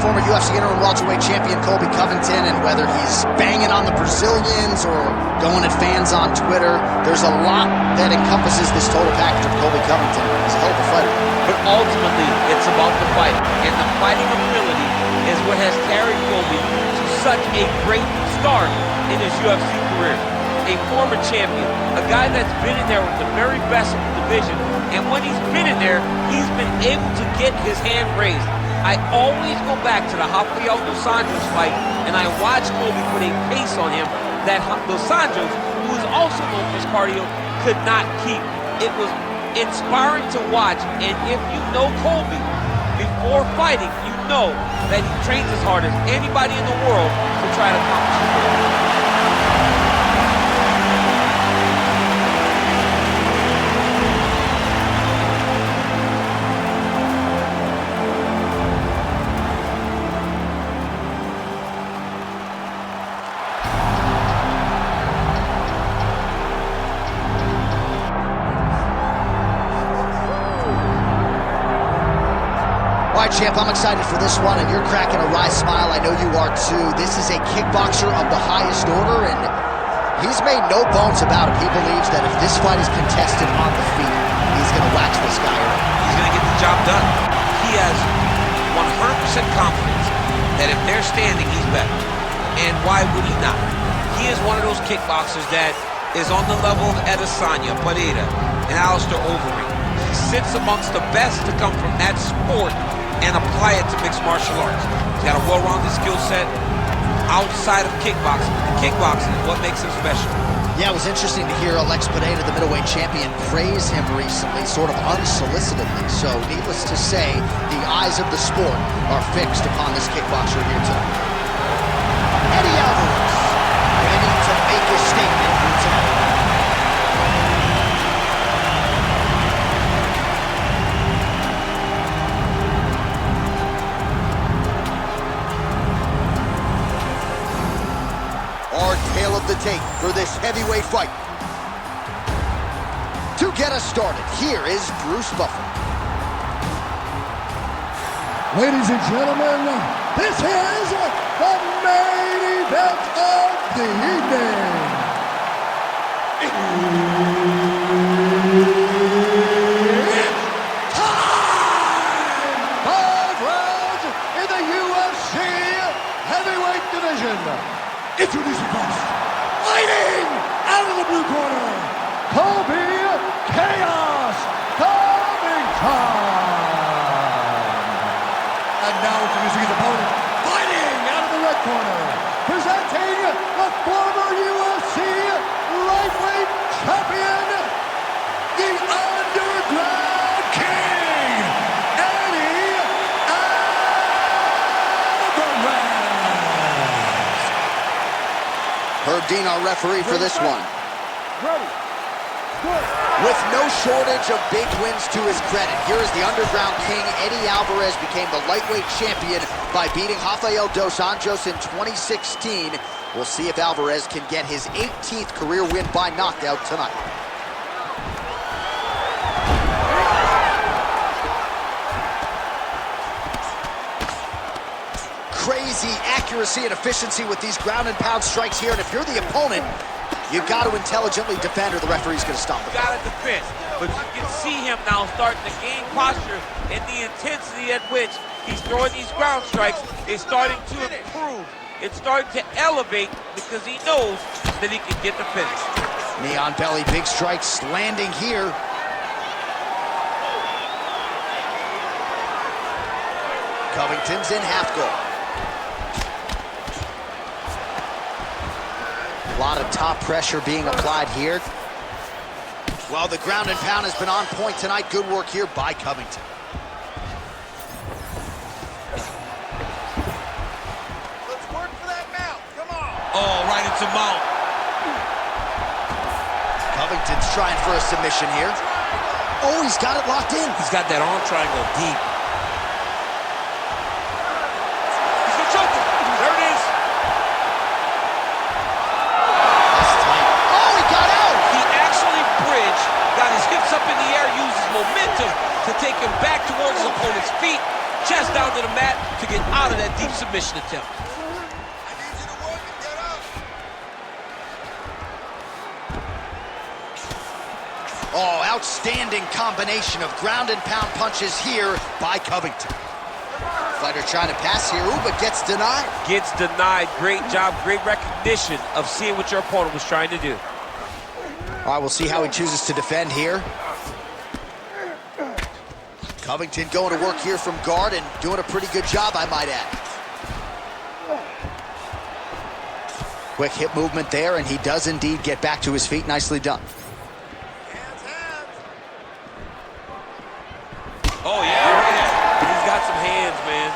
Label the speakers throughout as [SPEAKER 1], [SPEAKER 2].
[SPEAKER 1] former UFC interim welterweight champion Colby Covington, and whether he's banging on the Brazilians or going at fans on Twitter, there's a lot that encompasses this total package of Colby Covington. He's a hell of a fighter.
[SPEAKER 2] But ultimately, it's about the fight, and the fighting ability is what has carried Colby to such a great start in his UFC career. A former champion, a guy that's been in there with the very best of the division, and when he's been in there, he's been able to get his hand raised. I always go back to the Rafael dos Anjos fight, and I watch Colby put a pace on him that dos Anjos, who is also known for his cardio, could not keep. It was inspiring to watch, and if you know Colby before fighting, you know that he trains as hard as anybody in the world to try to accomplish his goal.
[SPEAKER 1] All right, champ, I'm excited for this one, and you're cracking a wry smile. I know you are too. This is a kickboxer of the highest order, and he's made no bones about it. He believes that if this fight is contested on the feet, he's going to wax this guy up.
[SPEAKER 2] He's going to get the job done. He has 100% confidence that if they're standing, he's better. And why would he not? He is one of those kickboxers that is on the level of Adesanya, Pereira, and Alistair Overeem. He sits amongst the best to come from that sport and apply it to mixed martial arts. He's got a well-rounded skill set outside of kickboxing. Kickboxing is what makes him special.
[SPEAKER 1] Yeah, it was interesting to hear Alex Pereira, the middleweight champion, praise him recently, sort of unsolicitedly. So, needless to say, the eyes of the sport are fixed upon this kickboxer here tonight. Eddie Alvarez, ready to make his statement here tonight. Our tale of the tape for this heavyweight fight. To get us started, here is Bruce Buffer.
[SPEAKER 3] Ladies and gentlemen, this is the main event of the evening. It's time! 5 rounds in the UFC heavyweight division. Introducing first, fighting out of the blue corner, Colby Chaos Covington. And now introducing his opponent, fighting out of the red corner, presenting the former UFC lightweight champion, the Underground King, Eddie Alvarez.
[SPEAKER 1] Herb Dean, our referee for this one.
[SPEAKER 3] Ready. Good.
[SPEAKER 1] With no shortage of big wins to his credit, here is the Underground King. Eddie Alvarez became the lightweight champion by beating Rafael dos Anjos in 2016. We'll see if Alvarez can get his 18th career win by knockout tonight. Crazy accuracy and efficiency with these ground and pound strikes here, and if you're the opponent, you've got to intelligently defend or the referee's going to stop it.
[SPEAKER 2] You got to defend, but you can see him now starting to gain posture, and the intensity at which he's throwing these ground strikes is starting to improve. It's starting to elevate because he knows that he can get the finish.
[SPEAKER 1] Knee on belly, big strikes landing here. Covington's in half guard. A lot of top pressure being applied here. Well, the ground and pound has been on point tonight. Good work here by Covington.
[SPEAKER 4] Let's work for that mount. Come on.
[SPEAKER 2] Oh, right into mount.
[SPEAKER 1] Covington's trying for a submission here. Oh, he's got it locked in.
[SPEAKER 2] He's got that arm triangle deep. He's gonna choke him. There it is.
[SPEAKER 1] That's tight. Oh, he got out.
[SPEAKER 2] He actually bridged, got his hips up in the air, used his momentum to take him back towards his opponent's feet, chest down to the mat to get out of that submission attempt.
[SPEAKER 4] I need you to work and get up.
[SPEAKER 1] Oh, outstanding combination of ground and pound punches here by Covington. Fighter trying to pass here, ooh, but gets denied.
[SPEAKER 2] Gets denied. Great job, great recognition of seeing what your opponent was trying to do.
[SPEAKER 1] All right, we'll see how he chooses to defend here. Covington going to work here from guard and doing a pretty good job, I might add. Quick hip movement there, and he does indeed get back to his feet. Nicely done.
[SPEAKER 4] Hands, hands.
[SPEAKER 2] Oh, yeah. He's got some hands, man.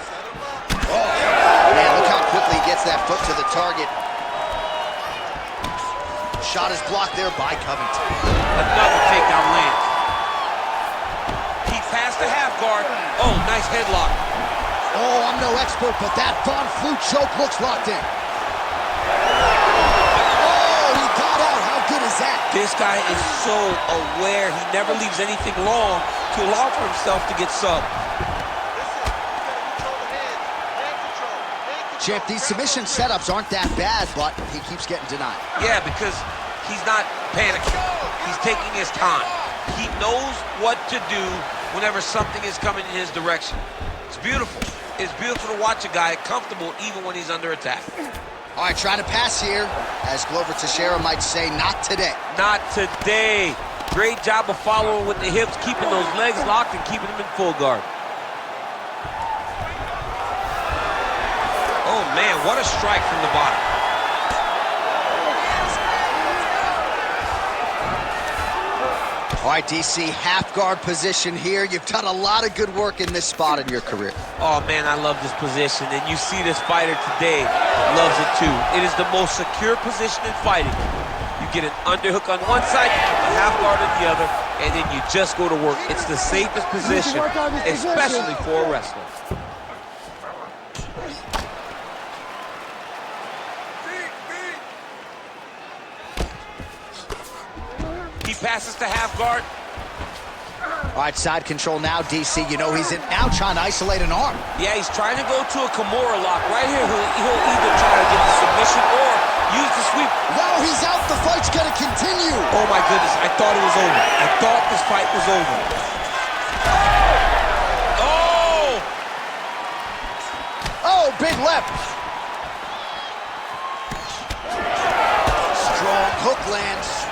[SPEAKER 4] Set him up.
[SPEAKER 1] Oh, man, look how quickly he gets that foot to the target. Shot is blocked there by Covington.
[SPEAKER 2] Another takedown lands. He passed the half guard. Oh, nice headlock.
[SPEAKER 1] Oh, I'm no expert, but that Von Flue choke looks locked in. Oh, he got out. How good is that?
[SPEAKER 2] This guy is so aware. He never leaves anything long to allow for himself to get subbed.
[SPEAKER 1] Champ, these submission setups aren't that bad, but he keeps getting denied.
[SPEAKER 2] Yeah, because he's not panicking. He's taking his time. He knows what to do whenever something is coming in his direction. It's beautiful. It's beautiful to watch a guy comfortable even when he's under attack.
[SPEAKER 1] All right, trying to pass here. As Glover Teixeira might say, not today.
[SPEAKER 2] Not today. Great job of following with the hips, keeping those legs locked and keeping them in full guard. Oh, man, what a strike from the bottom.
[SPEAKER 1] All right, DC, half guard position here. You've done a lot of good work in this spot in your career.
[SPEAKER 2] Oh, man, I love this position. And you see this fighter today loves it, too. It is the most secure position in fighting. You get an underhook on one side, you keep a half guard on the other, and then you just go to work. It's the safest position, especially for a wrestler. He passes to half guard.
[SPEAKER 1] All right, side control now, DC. You know he's in now trying to isolate an arm.
[SPEAKER 2] Yeah, he's trying to go to a Kimura lock. Right here, he'll either try to get the submission or use the sweep.
[SPEAKER 1] Wow, he's out. The fight's going to continue.
[SPEAKER 2] Oh, my goodness. I thought it was over. I thought this fight was over. Oh!
[SPEAKER 1] Oh, big left. Strong hook lands.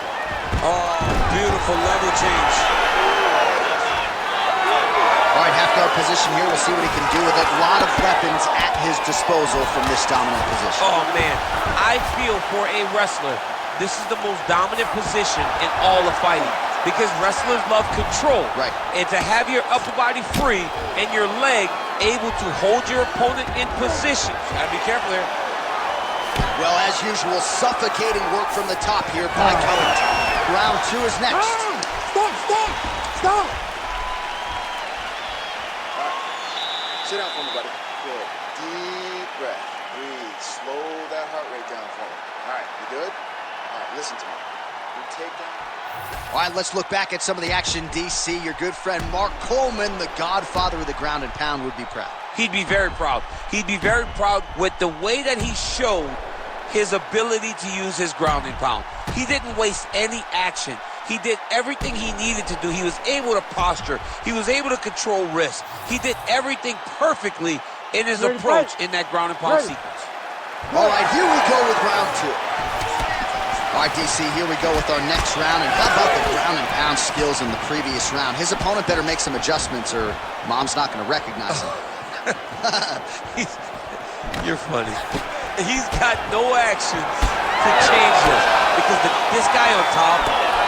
[SPEAKER 2] Oh, beautiful level change.
[SPEAKER 1] All right, half guard position here. We'll see what he can do with it. A lot of weapons at his disposal from this dominant position.
[SPEAKER 2] Oh, man. I feel for a wrestler, this is the most dominant position in all of fighting because wrestlers love control.
[SPEAKER 1] Right.
[SPEAKER 2] And to have your upper body free and your leg able to hold your opponent in position. Gotta be careful here.
[SPEAKER 1] Well, as usual, suffocating work from the top here by Covington. Round two is next.
[SPEAKER 3] Stop!
[SPEAKER 4] Sit down for me, buddy. Good. Deep breath. Breathe. Slow that heart rate down for me. All right, you good? All right, listen to me. You take down.
[SPEAKER 1] All right, let's look back at some of the action, DC. Your good friend Mark Coleman, the godfather of the ground and pound, would be proud.
[SPEAKER 2] He'd be very proud. He'd be very proud with the way that he showed his ability to use his ground and pound. He didn't waste any action. He did everything he needed to do. He was able to posture. He was able to control risk. He did everything perfectly in his approach in that ground and pound sequence.
[SPEAKER 1] All right, here we go with round two. All right, DC, here we go with our next round. And how about the ground and pound skills in the previous round? His opponent better make some adjustments or Mom's not going to recognize him.
[SPEAKER 2] You're funny. He's got no actions to change this because this guy on top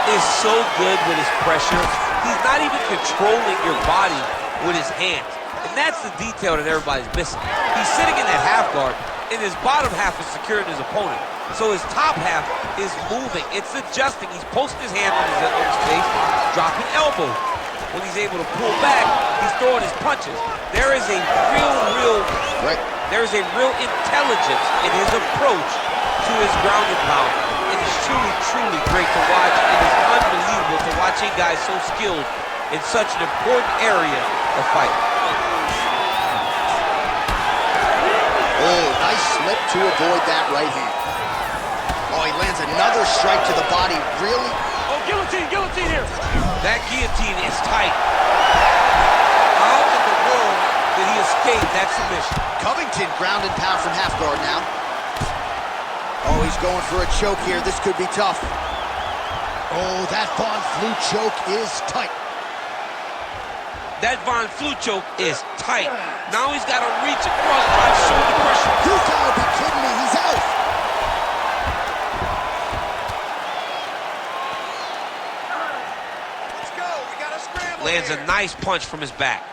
[SPEAKER 2] is so good with his pressure. He's not even controlling your body with his hands. And that's the detail that everybody's missing. He's sitting in that half guard, and his bottom half is securing his opponent. So his top half is moving. It's adjusting. He's posting his hand on his face, dropping elbows. When he's able to pull back, he's throwing his punches. There is a there is a real intelligence in his approach to his ground and pound. It is truly, truly great to watch. It is unbelievable to watch a guy so skilled in such an important area of fighting.
[SPEAKER 1] slipped to avoid that right hand. Oh, he lands another strike to the body. Really?
[SPEAKER 2] Oh, guillotine here. That guillotine is tight. How in the world did he escape that submission?
[SPEAKER 1] Covington ground and pound from half guard now. Oh, he's going for a choke here. This could be tough. Oh, that Von Flue choke is tight.
[SPEAKER 2] That Von Flue choke is tight. Now he's got to reach across, try to show the pressure.
[SPEAKER 1] You gotta be kidding me. He's out.
[SPEAKER 4] Let's go. We got a scramble.
[SPEAKER 2] Lands a nice punch from his back.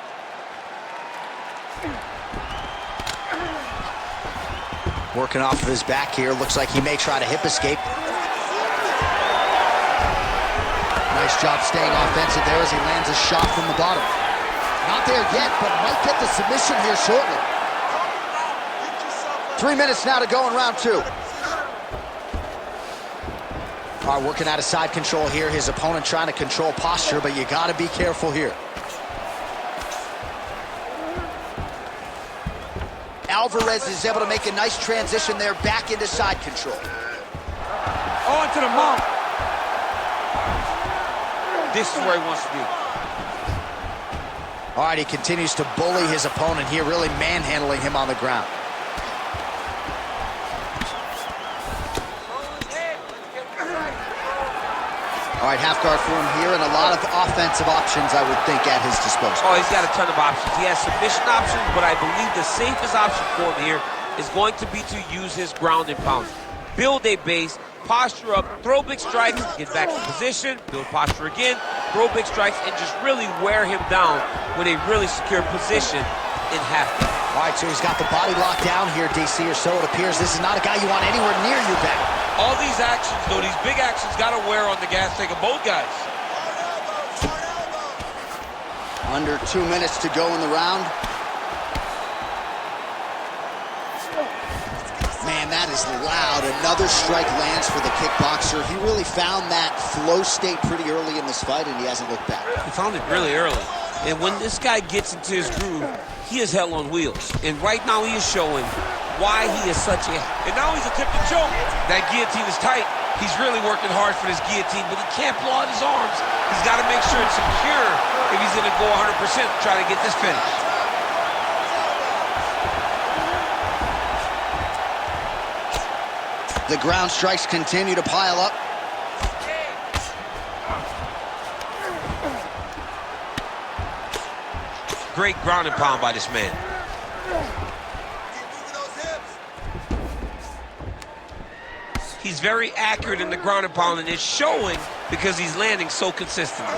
[SPEAKER 1] Working off of his back here. Looks like he may try to hip escape. Nice job staying offensive there as he lands a shot from the bottom. Not there yet, but might get the submission here shortly. 3 minutes now to go in round 2. All right, working out of side control here. His opponent trying to control posture, but you got to be careful here. Alvarez is able to make a nice transition there back into side control.
[SPEAKER 2] Oh, into the mouth. This is where he wants to be.
[SPEAKER 1] All right, he continues to bully his opponent here, really manhandling him on the ground. All right, half guard for him here, and a lot of offensive options, I would think, at his disposal.
[SPEAKER 2] Oh, he's got a ton of options. He has submission options, but I believe the safest option for him here is going to be to use his ground and pound. Build a base, posture up, throw big strikes, get back in position, build posture again, throw big strikes, and just really wear him down with a really secure position in half guard.
[SPEAKER 1] All right, so he's got the body locked down here, DC, or so it appears. This is not a guy you want anywhere near your back.
[SPEAKER 2] All these actions, though, these big actions got to wear on the gas tank of both guys.
[SPEAKER 1] Under 2 minutes to go in the round. Man, that is loud. Another strike lands for the kickboxer. He really found that flow state pretty early in this fight, and he hasn't looked back.
[SPEAKER 2] He found it really early. And when this guy gets into his groove, he is hell on wheels. And right now he is showing why he is such a... And now he's attempting to choke. That guillotine is tight. He's really working hard for this guillotine, but he can't pull out his arms. He's got to make sure it's secure if he's going to go 100% to try to get this finish.
[SPEAKER 1] The ground strikes continue to pile up.
[SPEAKER 2] Great ground and pound by this man. He's very accurate in the ground and pound, and it's showing because he's landing so consistently.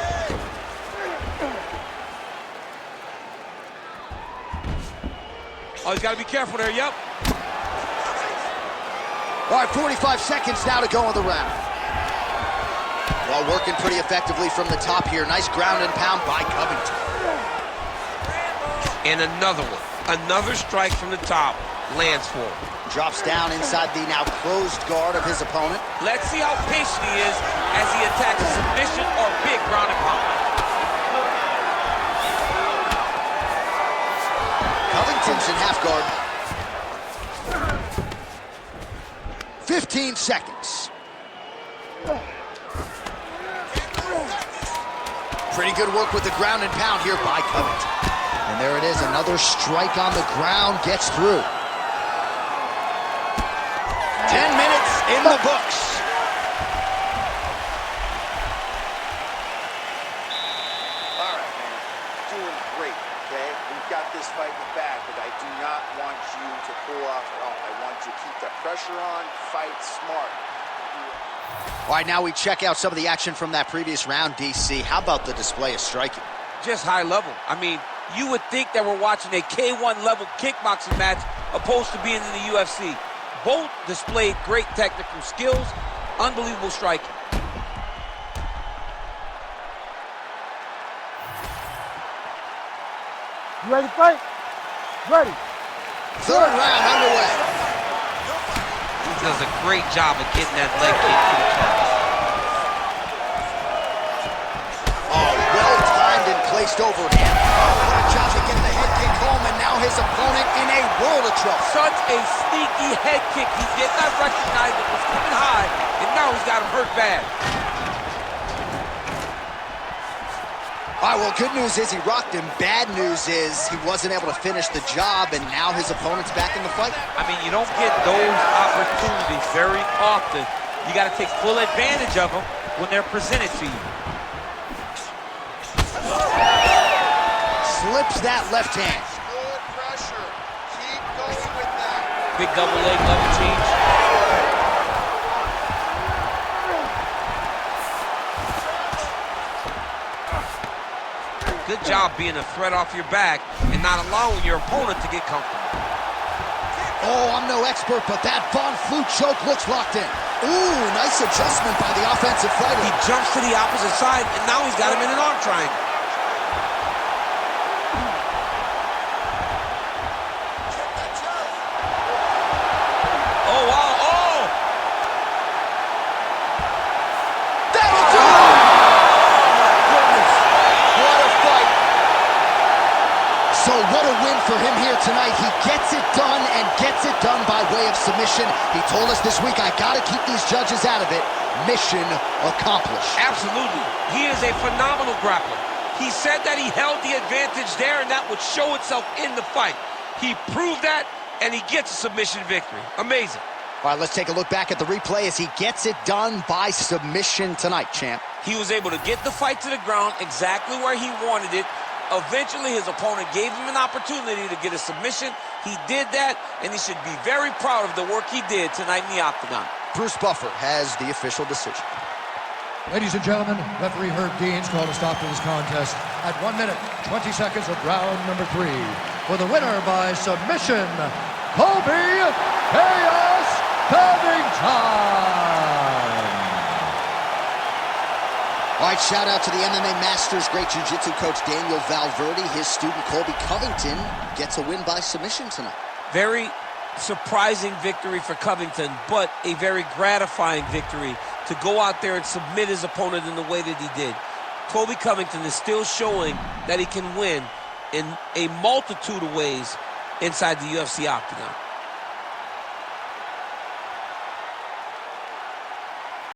[SPEAKER 2] Oh, he's got to be careful there, yep.
[SPEAKER 1] All right, 45 seconds now to go in the round. Well, working pretty effectively from the top here. Nice ground and pound by Covington.
[SPEAKER 2] And another one. Another strike from the top lands for him.
[SPEAKER 1] Drops down inside the now closed guard of his opponent.
[SPEAKER 2] Let's see how patient he is as he attacks a submission or big ground and pound.
[SPEAKER 1] Covington's in half guard. 15 seconds. Pretty good work with the ground and pound here by Covington. And there it is, another strike on the ground gets through. 10 minutes in the books.
[SPEAKER 4] All right, man. Doing great, okay? We've got this fight in the bag, but I do not want you to pull off at all. I want you to keep the pressure on, fight smart.
[SPEAKER 1] All right, now we check out some of the action from that previous round, DC. How about the display of striking?
[SPEAKER 2] Just high level. I mean, you would think that we're watching a K1 level kickboxing match opposed to being in the UFC. Both displayed great technical skills, unbelievable striking.
[SPEAKER 3] You ready to fight? Ready.
[SPEAKER 1] Third round underway.
[SPEAKER 2] He does a great job of getting that leg kick to the chest.
[SPEAKER 1] Oh, well-timed and placed overhand. Oh, what a job to get the head kick home, and now his opponent in a world of nitro.
[SPEAKER 2] Such a sneaky head kick. He did not recognize it was coming high, and now he's got him hurt bad.
[SPEAKER 1] All right, well, good news is he rocked him. Bad news is he wasn't able to finish the job, and now his opponent's back in the fight.
[SPEAKER 2] I mean, you don't get those opportunities very often. You got to take full advantage of them when they're presented to you.
[SPEAKER 1] Slips that left hand.
[SPEAKER 4] Good pressure. Keep going with that.
[SPEAKER 2] Big double leg level change. Good job being a threat off your back and not allowing your opponent to get comfortable.
[SPEAKER 1] Oh, I'm no expert, but that Von Flue choke looks locked in. Ooh, nice adjustment by the offensive fighter.
[SPEAKER 2] He jumps to the opposite side, and now he's got him in an arm triangle. Oh, wow, oh!
[SPEAKER 1] That'll do it! What a fight. So what a win for him here tonight. He gets it done and gets it done by way of submission. He told us this week, I gotta keep these judges out of it. Mission accomplished.
[SPEAKER 2] Absolutely. He is a phenomenal grappler. He said that he held the advantage there, and that would show itself in the fight. He proved that, and he gets a submission victory. Amazing.
[SPEAKER 1] All right, let's take a look back at the replay as he gets it done by submission tonight, champ.
[SPEAKER 2] He was able to get the fight to the ground exactly where he wanted it. Eventually, his opponent gave him an opportunity to get a submission. He did that, and he should be very proud of the work he did tonight in the octagon.
[SPEAKER 1] Bruce Buffer has the official decision.
[SPEAKER 5] Ladies and gentlemen, referee Herb Deans called a stop to this contest at 1 minute, 20 seconds of round number 3. For the winner by submission, Colby Chaos Covington.
[SPEAKER 1] All right, shout out to the MMA Masters great jiu-jitsu coach Daniel Valverde. His student Colby Covington gets a win by submission tonight.
[SPEAKER 2] Very surprising victory for Covington, but a very gratifying victory to go out there and submit his opponent in the way that he did. Colby Covington is still showing that he can win in a multitude of ways inside the UFC octagon.